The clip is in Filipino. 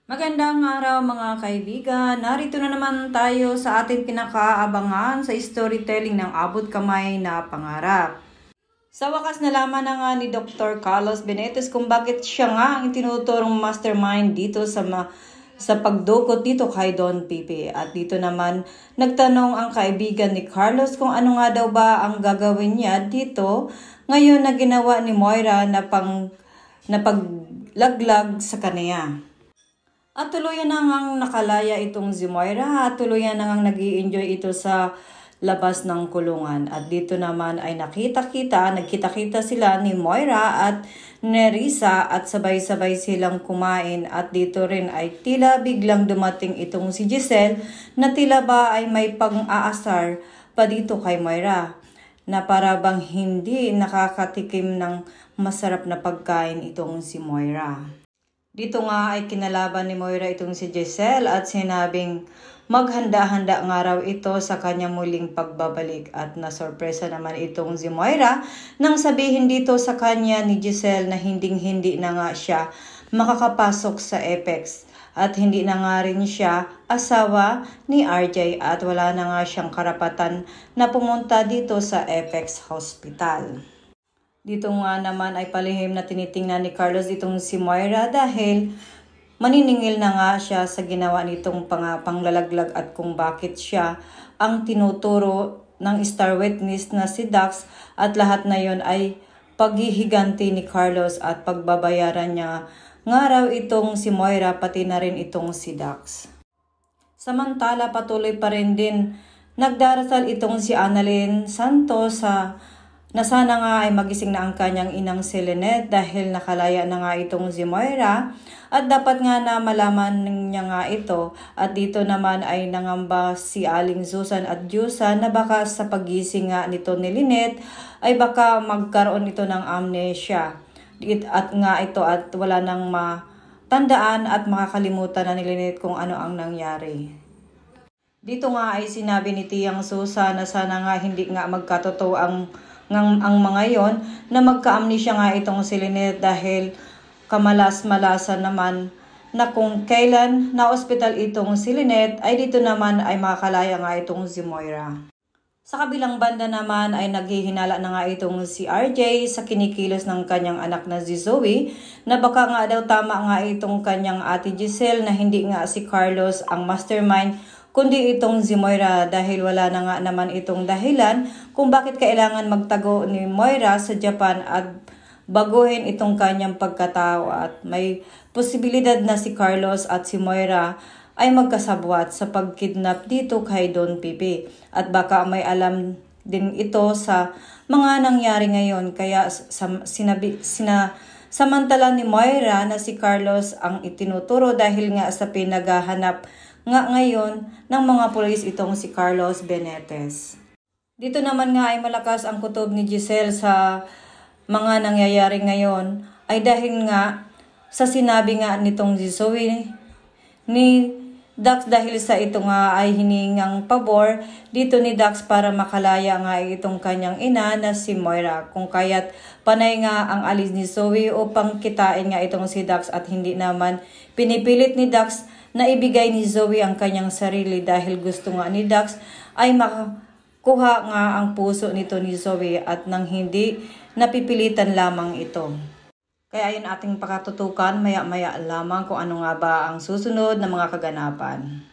Magandang araw mga kaibigan. Narito na naman tayo sa ating pinakaabangan sa storytelling ng Abot Kamay na Pangarap. Sa wakas nalaman na nga ni Dr. Carlos Benitez kung bakit siya nga ang tinuturong mastermind dito sa pagdukot dito kay Don Pipe. At dito naman nagtanong ang kaibigan ni Carlos kung ano nga daw ba ang gagawin niya dito ngayon na ginawa ni Moira na paglaglag sa kanya. At tuluyan na ngang nakalaya itong si Moira at tuluyan na ngang nag-i-enjoy ito sa labas ng kulungan. At dito naman ay nagkita-kita sila ni Moira at Nerissa at sabay-sabay silang kumain. At dito rin ay tila biglang dumating itong si Giselle na tila ba ay may pang-aasar pa dito kay Moira na para bang hindi nakakatikim ng masarap na pagkain itong si Moira. Dito nga ay kinalaban ni Moira itong si Giselle at sinabing maghanda-handa nga raw ito sa kanya muling pagbabalik at nasorpresa naman itong si Moira nang sabihin dito sa kanya ni Giselle na hinding-hindi na nga siya makakapasok sa Apex at hindi na nga rin siya asawa ni RJ at wala na nga siyang karapatan na pumunta dito sa Apex Hospital. Dito nga naman ay palihim na tinitingnan ni Carlos itong si Moira dahil maniningil na nga siya sa ginawa nitong panglalaglag at kung bakit siya ang tinuturo ng star witness na si Dax at lahat na yon ay paghihiganti ni Carlos at pagbabayaran niya nga raw itong si Moira pati na rin itong si Dax. Samantala patuloy pa rin din nagdarasal itong si Annalyn Santos na sana nga ay magising na ang kanyang inang si Lynette dahil nakalaya na nga itong si Moira at dapat nga na malaman niya nga ito at dito naman ay nangamba si Aling Susan at Jusan na baka sa pagising nga nito ni Lynette ay baka magkaroon ito ng amnesia at nga ito at wala nang matandaan at makakalimutan na ni Lynette kung ano ang nangyari. Dito nga ay sinabi ni Tiyang Susan na sana nga hindi nga magkatotoo ang mga yon na magka-amnesia nga itong si Lynette dahil kamalas-malasan naman na kung kailan na ospital itong si Lynette ay dito naman ay makakalaya nga itong si Moira. Sa kabilang banda naman ay naghihinala na nga itong si RJ sa kinikilos ng kanyang anak na si Zoe na baka nga daw tama nga itong kanyang ate Giselle na hindi nga si Carlos ang mastermind kundi itong si Moira dahil wala na nga naman itong dahilan kung bakit kailangan magtago ni Moira sa Japan at baguhin itong kanyang pagkatao at may posibilidad na si Carlos at si Moira ay magkasabwat sa pagkidnap dito kay Don Pipe at baka may alam din ito sa mga nangyari ngayon kaya samantala ni Moira na si Carlos ang itinuturo dahil nga sa pinaghahanap nga ngayon ng mga pulis itong si Carlos Benitez. Dito naman nga ay malakas ang kutob ni Giselle sa mga nangyayari ngayon ay dahil nga sa sinabi nga nitong si Zoe ni Dax dahil sa ito nga ay hiningang pabor dito ni Dax para makalaya nga itong kanyang ina na si Moira kung kaya't panay nga ang alis ni Zoe upang kitain nga itong si Dax at hindi naman pinipilit ni Dax na ibigay ni Zoe ang kanyang sarili dahil gusto nga ni Dax ay makakuha nga ang puso nito ni Zoe at nang hindi napipilitan lamang ito. Kaya yun ating pakatutukan maya-maya lamang kung ano nga ba ang susunod na mga kaganapan.